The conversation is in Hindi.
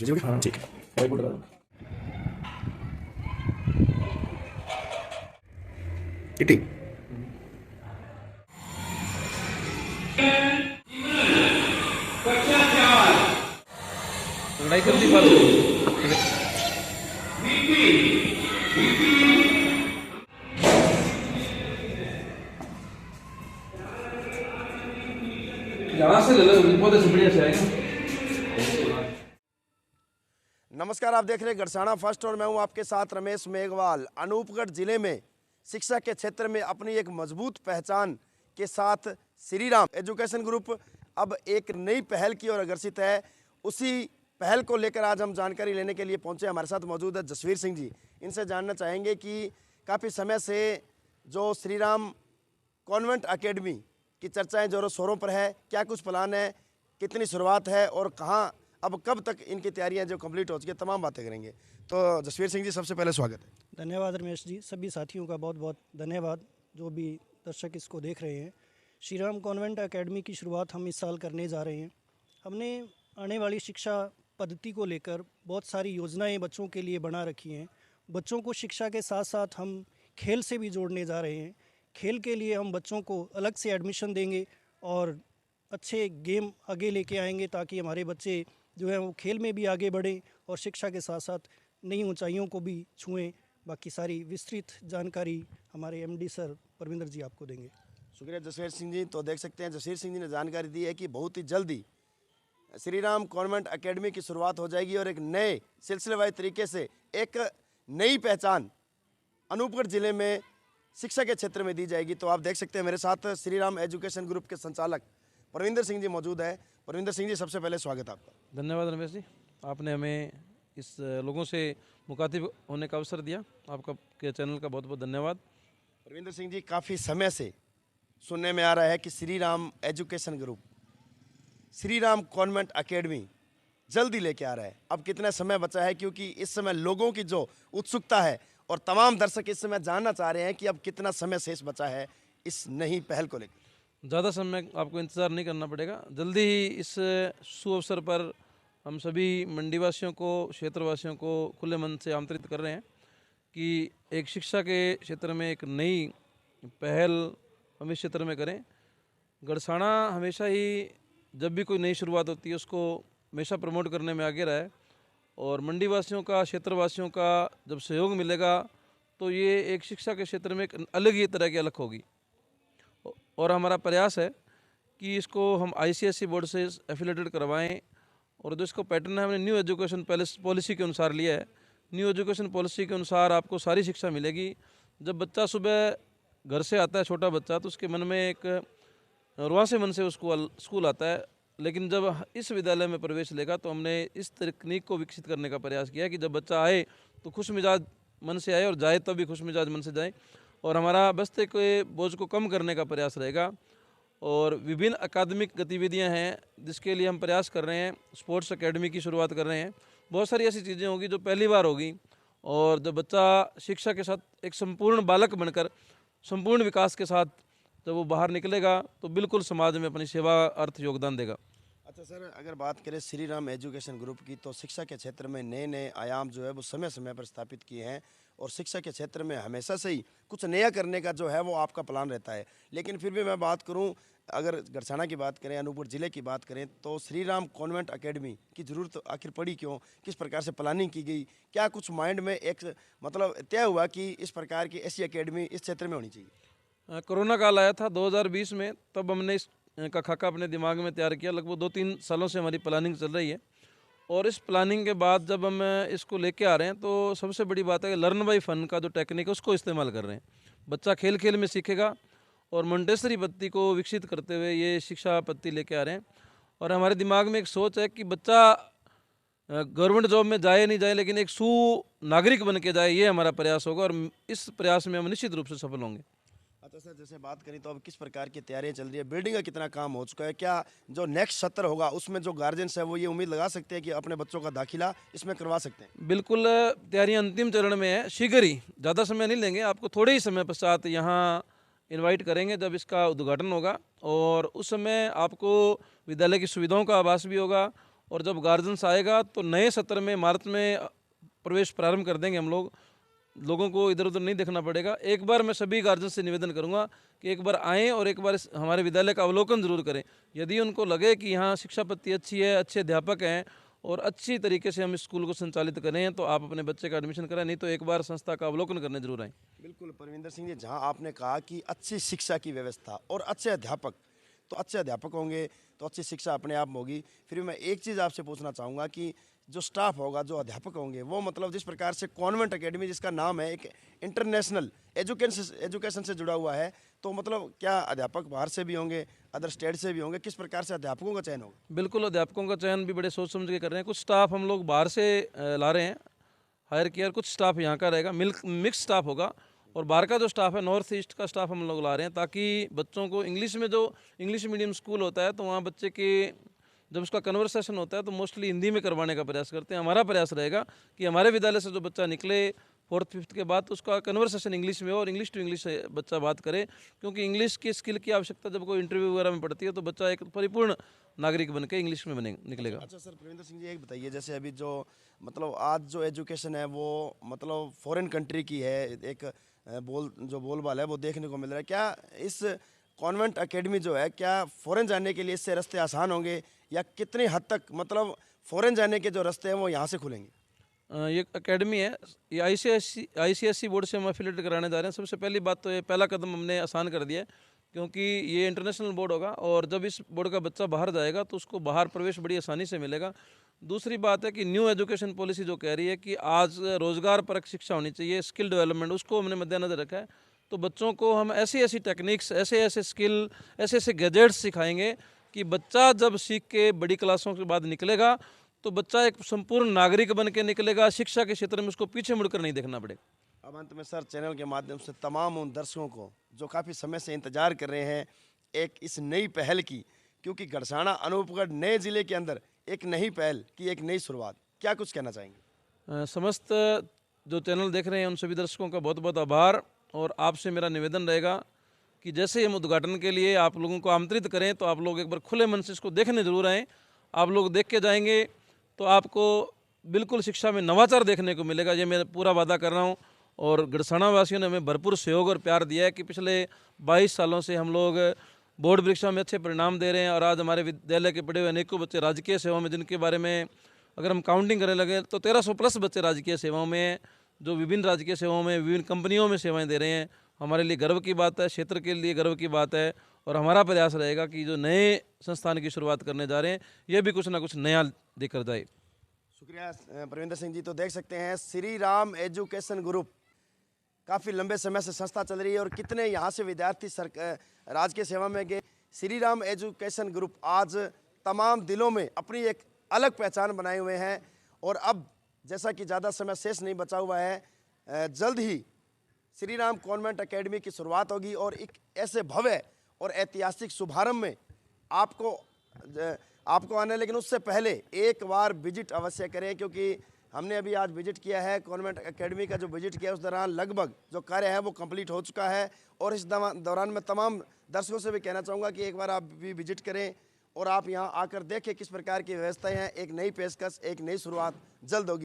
हाँ ठीक है, व्हाइट बोर्ड लगा दो। किटी लड़ाई करती बात यहाँ से ले लो, पौधे से बढ़िया से आएगा। नमस्कार, आप देख रहे हैं गढ़साना फर्स्ट और मैं हूं आपके साथ रमेश मेघवाल। अनूपगढ़ जिले में शिक्षा के क्षेत्र में अपनी एक मजबूत पहचान के साथ श्री राम एजुकेशन ग्रुप अब एक नई पहल की ओर अग्रसित है। उसी पहल को लेकर आज हम जानकारी लेने के लिए पहुंचे। हमारे साथ मौजूद है जसवीर सिंह जी। इनसे जानना चाहेंगे कि काफ़ी समय से जो श्री राम कॉन्वेंट अकेडमी की चर्चाएं जोरों शोरों पर है, क्या कुछ प्लान है, कितनी शुरुआत है और कहाँ अब कब तक इनकी तैयारियां जो कंप्लीट हो चुकी है, तमाम बातें करेंगे। तो जसवीर सिंह जी, सबसे पहले स्वागत है। धन्यवाद रमेश जी। सभी साथियों का बहुत बहुत धन्यवाद जो भी दर्शक इसको देख रहे हैं। श्री राम कॉन्वेंट एकेडमी की शुरुआत हम इस साल करने जा रहे हैं। हमने आने वाली शिक्षा पद्धति को लेकर बहुत सारी योजनाएं बच्चों के लिए बना रखी हैं। बच्चों को शिक्षा के साथ साथ हम खेल से भी जोड़ने जा रहे हैं। खेल के लिए हम बच्चों को अलग से एडमिशन देंगे और अच्छे गेम आगे लेके आएंगे ताकि हमारे बच्चे जो है वो खेल में भी आगे बढ़ें और शिक्षा के साथ साथ नई ऊंचाइयों को भी छुएं। बाकी सारी विस्तृत जानकारी हमारे एमडी सर परविंदर जी आपको देंगे। शुक्रिया जसवीर सिंह जी। तो देख सकते हैं जसवीर सिंह जी ने जानकारी दी है कि बहुत ही जल्दी श्री राम कॉन्वेंट अकेडमी की शुरुआत हो जाएगी और एक नए सिलसिलेवार तरीके से एक नई पहचान अनूपगढ़ जिले में शिक्षा के क्षेत्र में दी जाएगी। तो आप देख सकते हैं मेरे साथ श्री राम एजुकेशन ग्रुप के संचालक परविंदर सिंह जी मौजूद है। परविंदर सिंह जी, सबसे पहले स्वागत है आपका। धन्यवाद रमेश जी, आपने हमें इस लोगों से मुखातिब होने का अवसर दिया। आपका के चैनल का बहुत बहुत धन्यवाद। परविंदर सिंह जी, काफ़ी समय से सुनने में आ रहा है कि Shri Ram education group Shri Ram convent academy जल्दी लेके आ रहा है। अब कितना समय बचा है, क्योंकि इस समय लोगों की जो उत्सुकता है और तमाम दर्शक इस समय जानना चाह रहे हैं कि अब कितना समय शेष बचा है इस नई पहल को लेकर। ज़्यादा समय आपको इंतज़ार नहीं करना पड़ेगा। जल्दी ही इस शुभ अवसर पर हम सभी मंडीवासियों को, क्षेत्रवासियों को खुले मन से आमंत्रित कर रहे हैं कि एक शिक्षा के क्षेत्र में एक नई पहल हम इस क्षेत्र में करें। गढ़साना हमेशा ही जब भी कोई नई शुरुआत होती है उसको हमेशा प्रमोट करने में आगे रहा है और मंडीवासियों का, क्षेत्रवासियों का जब सहयोग मिलेगा तो ये एक शिक्षा के क्षेत्र में एक अलग ही तरह की अलग होगी। और हमारा प्रयास है कि इसको हम आईसीएसई बोर्ड से एफिलेटेड करवाएं और जो इसको पैटर्न है हमने न्यू एजुकेशन पॉलिसी के अनुसार लिया है। न्यू एजुकेशन पॉलिसी के अनुसार आपको सारी शिक्षा मिलेगी। जब बच्चा सुबह घर से आता है, छोटा बच्चा, तो उसके मन में एक रुआसे मन से उसको स्कूल आता है, लेकिन जब इस विद्यालय में प्रवेश लेगा तो हमने इस तकनीक को विकसित करने का प्रयास किया कि जब बच्चा आए तो खुश मिजाज मन से आए और जाए तब भी खुश मिजाज मन से जाए। और हमारा बस्ते के बोझ को कम करने का प्रयास रहेगा और विभिन्न अकादमिक गतिविधियां हैं जिसके लिए हम प्रयास कर रहे हैं। स्पोर्ट्स एकेडमी की शुरुआत कर रहे हैं। बहुत सारी ऐसी चीज़ें होगी जो पहली बार होगी और जब बच्चा शिक्षा के साथ एक संपूर्ण बालक बनकर संपूर्ण विकास के साथ जब वो बाहर निकलेगा तो बिल्कुल समाज में अपनी सेवा अर्थ योगदान देगा। अच्छा सर, अगर बात करें श्री राम एजुकेशन ग्रुप की, तो शिक्षा के क्षेत्र में नए नए आयाम जो है वो समय समय पर स्थापित किए हैं और शिक्षा के क्षेत्र में हमेशा से ही कुछ नया करने का जो है वो आपका प्लान रहता है। लेकिन फिर भी मैं बात करूं, अगर गढ़साना की बात करें, अनूपगढ़ जिले की बात करें, तो श्री राम कॉन्वेंट अकेडमी की ज़रूरत आखिर पड़ी क्यों? किस प्रकार से प्लानिंग की गई? क्या कुछ माइंड में एक मतलब तय हुआ कि इस प्रकार की ऐसी अकेडमी इस क्षेत्र में होनी चाहिए? कोरोना काल आया था 2020 में, तब हमने इस का खाका अपने दिमाग में तैयार किया। लगभग 2-3 सालों से हमारी प्लानिंग चल रही है और इस प्लानिंग के बाद जब हम इसको लेके आ रहे हैं तो सबसे बड़ी बात है कि लर्न बाई फन का जो टेक्निक है उसको इस्तेमाल कर रहे हैं। बच्चा खेल खेल में सीखेगा और मोंटेसरी पद्धति को विकसित करते हुए ये शिक्षा पद्धति लेके आ रहे हैं। और हमारे दिमाग में एक सोच है कि बच्चा गवर्नमेंट जॉब में जाए नहीं जाए, लेकिन एक सुनागरिक बन के जाए, ये हमारा प्रयास होगा और इस प्रयास में हम निश्चित रूप से सफल होंगे। अच्छा सर, जैसे बात करें तो अब किस प्रकार की तैयारियां चल रही है? बिल्डिंग का कितना काम हो चुका है? क्या जो नेक्स्ट सत्र होगा उसमें जो गार्जियंस है वो ये उम्मीद लगा सकते हैं कि अपने बच्चों का दाखिला इसमें करवा सकते हैं? बिल्कुल, तैयारियां अंतिम चरण में है। शीघ्र ही, ज़्यादा समय नहीं लेंगे, आपको थोड़े ही समय पश्चात यहाँ इनवाइट करेंगे जब इसका उद्घाटन होगा और उस समय आपको विद्यालय की सुविधाओं का आभास भी होगा और जब गार्जियंस आएगा तो नए सत्र में मार्च में प्रवेश प्रारंभ कर देंगे हम लोग। लोगों को इधर उधर नहीं देखना पड़ेगा। एक बार मैं सभी गार्जियन से निवेदन करूंगा कि एक बार आएँ और एक बार हमारे विद्यालय का अवलोकन जरूर करें। यदि उनको लगे कि यहाँ शिक्षा पद्धति अच्छी है, अच्छे अध्यापक हैं और अच्छी तरीके से हम इस स्कूल को संचालित करें तो आप अपने बच्चे का एडमिशन कराएं, नहीं तो एक बार संस्था का अवलोकन करने जरूर आएँ। बिल्कुल परविंदर सिंह जी, जहां आपने कहा कि अच्छी शिक्षा की व्यवस्था और अच्छे अध्यापक, तो अच्छे अध्यापक होंगे तो अच्छी शिक्षा अपने आप में होगी। फिर मैं एक चीज़ आपसे पूछना चाहूँगा कि जो स्टाफ होगा, जो अध्यापक होंगे, वो मतलब जिस प्रकार से कॉन्वेंट एकेडमी जिसका नाम है एक इंटरनेशनल एजुकेशन से जुड़ा हुआ है, तो मतलब क्या अध्यापक बाहर से भी होंगे, अदर स्टेट से भी होंगे, किस प्रकार से अध्यापकों का चयन होगा? बिल्कुल, अध्यापकों का चयन भी बड़े सोच समझ के कर रहे हैं। कुछ स्टाफ हम लोग बाहर से ला रहे हैं, हायर किया, कुछ स्टाफ यहाँ का रहेगा, मिक्स स्टाफ होगा। और बाहर का जो स्टाफ है, नॉर्थ ईस्ट का स्टाफ हम लोग ला रहे हैं ताकि बच्चों को इंग्लिश में, जो इंग्लिश मीडियम स्कूल होता है तो वहाँ बच्चे के जब उसका कन्वर्सेशन होता है तो मोस्टली हिंदी में करवाने का प्रयास करते हैं। हमारा प्रयास रहेगा कि हमारे विद्यालय से जो बच्चा निकले 4th 5th के बाद तो उसका कन्वर्सेशन इंग्लिश में हो और इंग्लिश टू इंग्लिश से बच्चा बात करे, क्योंकि इंग्लिश की स्किल की आवश्यकता जब कोई इंटरव्यू वगैरह में पड़ती है तो बच्चा एक परिपूर्ण नागरिक बन के इंग्लिश में निकलेगा। अच्छा सर, परविंदर सिंह जी एक बताइए, जैसे अभी जो मतलब आज जो एजुकेशन है वो मतलब फॉरेन कंट्री की है, एक बोलबाल है वो देखने को मिल रहा है। क्या इस कॉन्वेंट एकेडमी जो है, क्या फॉरेन जाने के लिए इससे रास्ते आसान होंगे या कितनी हद तक मतलब फॉरेन जाने के जो रास्ते हैं वो यहाँ से खुलेंगे? ये एकेडमी है, ये ICSE बोर्ड से हम एफिलेट कराने जा रहे हैं। सबसे पहली बात तो ये पहला कदम हमने आसान कर दिया है, क्योंकि ये इंटरनेशनल बोर्ड होगा और जब इस बोर्ड का बच्चा बाहर जाएगा तो उसको बाहर प्रवेश बड़ी आसानी से मिलेगा। दूसरी बात है कि न्यू एजुकेशन पॉलिसी जो कह रही है कि आज रोजगार परक शिक्षा होनी चाहिए, स्किल डेवलपमेंट, उसको हमने मद्देनजर रखा है। तो बच्चों को हम ऐसी ऐसी टेक्निक्स, ऐसे ऐसे स्किल, ऐसे ऐसे गैजेट्स सिखाएंगे कि बच्चा जब सीख के बड़ी क्लासों के बाद निकलेगा तो बच्चा एक संपूर्ण नागरिक बन के निकलेगा। शिक्षा के क्षेत्र में उसको पीछे मुड़कर नहीं देखना पड़ेगा। अब अंत में सर, चैनल के माध्यम से तमाम उन दर्शकों को जो काफ़ी समय से इंतजार कर रहे हैं एक इस नई पहल की, क्योंकि गड़साना अनूपगढ़ नए जिले के अंदर एक नई पहल की एक नई शुरुआत, क्या कुछ कहना चाहेंगे? समस्त जो चैनल देख रहे हैं उन सभी दर्शकों का बहुत बहुत आभार। और आपसे मेरा निवेदन रहेगा कि जैसे हम उद्घाटन के लिए आप लोगों को आमंत्रित करें तो आप लोग एक बार खुले मन से इसको देखने जरूर आएँ। आप लोग देख के जाएंगे तो आपको बिल्कुल शिक्षा में नवाचार देखने को मिलेगा, ये मैं पूरा वादा कर रहा हूँ। और गड़साना वासियों ने हमें भरपूर सहयोग और प्यार दिया है कि पिछले 22 सालों से हम लोग बोर्ड परीक्षा में अच्छे परिणाम दे रहे हैं और आज हमारे विद्यालय के पढ़े हुए अनेकों बच्चे राजकीय सेवा में, जिनके बारे में अगर हम काउंटिंग करने लगे तो 1300 प्लस बच्चे राजकीय सेवाओं में हैं, जो विभिन्न राजकीय सेवाओं में विभिन्न कंपनियों में सेवाएं दे रहे हैं। हमारे लिए गर्व की बात है, क्षेत्र के लिए गर्व की बात है। और हमारा प्रयास रहेगा कि जो नए संस्थान की शुरुआत करने जा रहे हैं ये भी कुछ ना कुछ नया देकर जाए। शुक्रिया परविंदर सिंह जी। तो देख सकते हैं श्री राम एजुकेशन ग्रुप, काफ़ी लंबे समय से संस्था चल रही है और कितने यहाँ से विद्यार्थी राज के सेवा में गए। श्री राम एजुकेशन ग्रुप आज तमाम दिलों में अपनी एक अलग पहचान बनाए हुए हैं। और अब जैसा कि ज़्यादा समय शेष नहीं बचा हुआ है, जल्द ही श्री राम कॉन्वेंट एकेडमी की शुरुआत होगी और एक ऐसे भव्य और ऐतिहासिक शुभारंभ में आपको आना है। लेकिन उससे पहले एक बार विजिट अवश्य करें, क्योंकि हमने अभी आज विजिट किया है कॉन्वेंट एकेडमी का। जो विजिट किया उस दौरान लगभग जो कार्य है वो कंप्लीट हो चुका है। और इस दौरान मैं तमाम दर्शकों से भी कहना चाहूँगा कि एक बार आप भी विजिट करें और आप यहाँ आकर देखें किस प्रकार की व्यवस्थाएं हैं। एक नई पेशकश, एक नई शुरुआत जल्द होगी।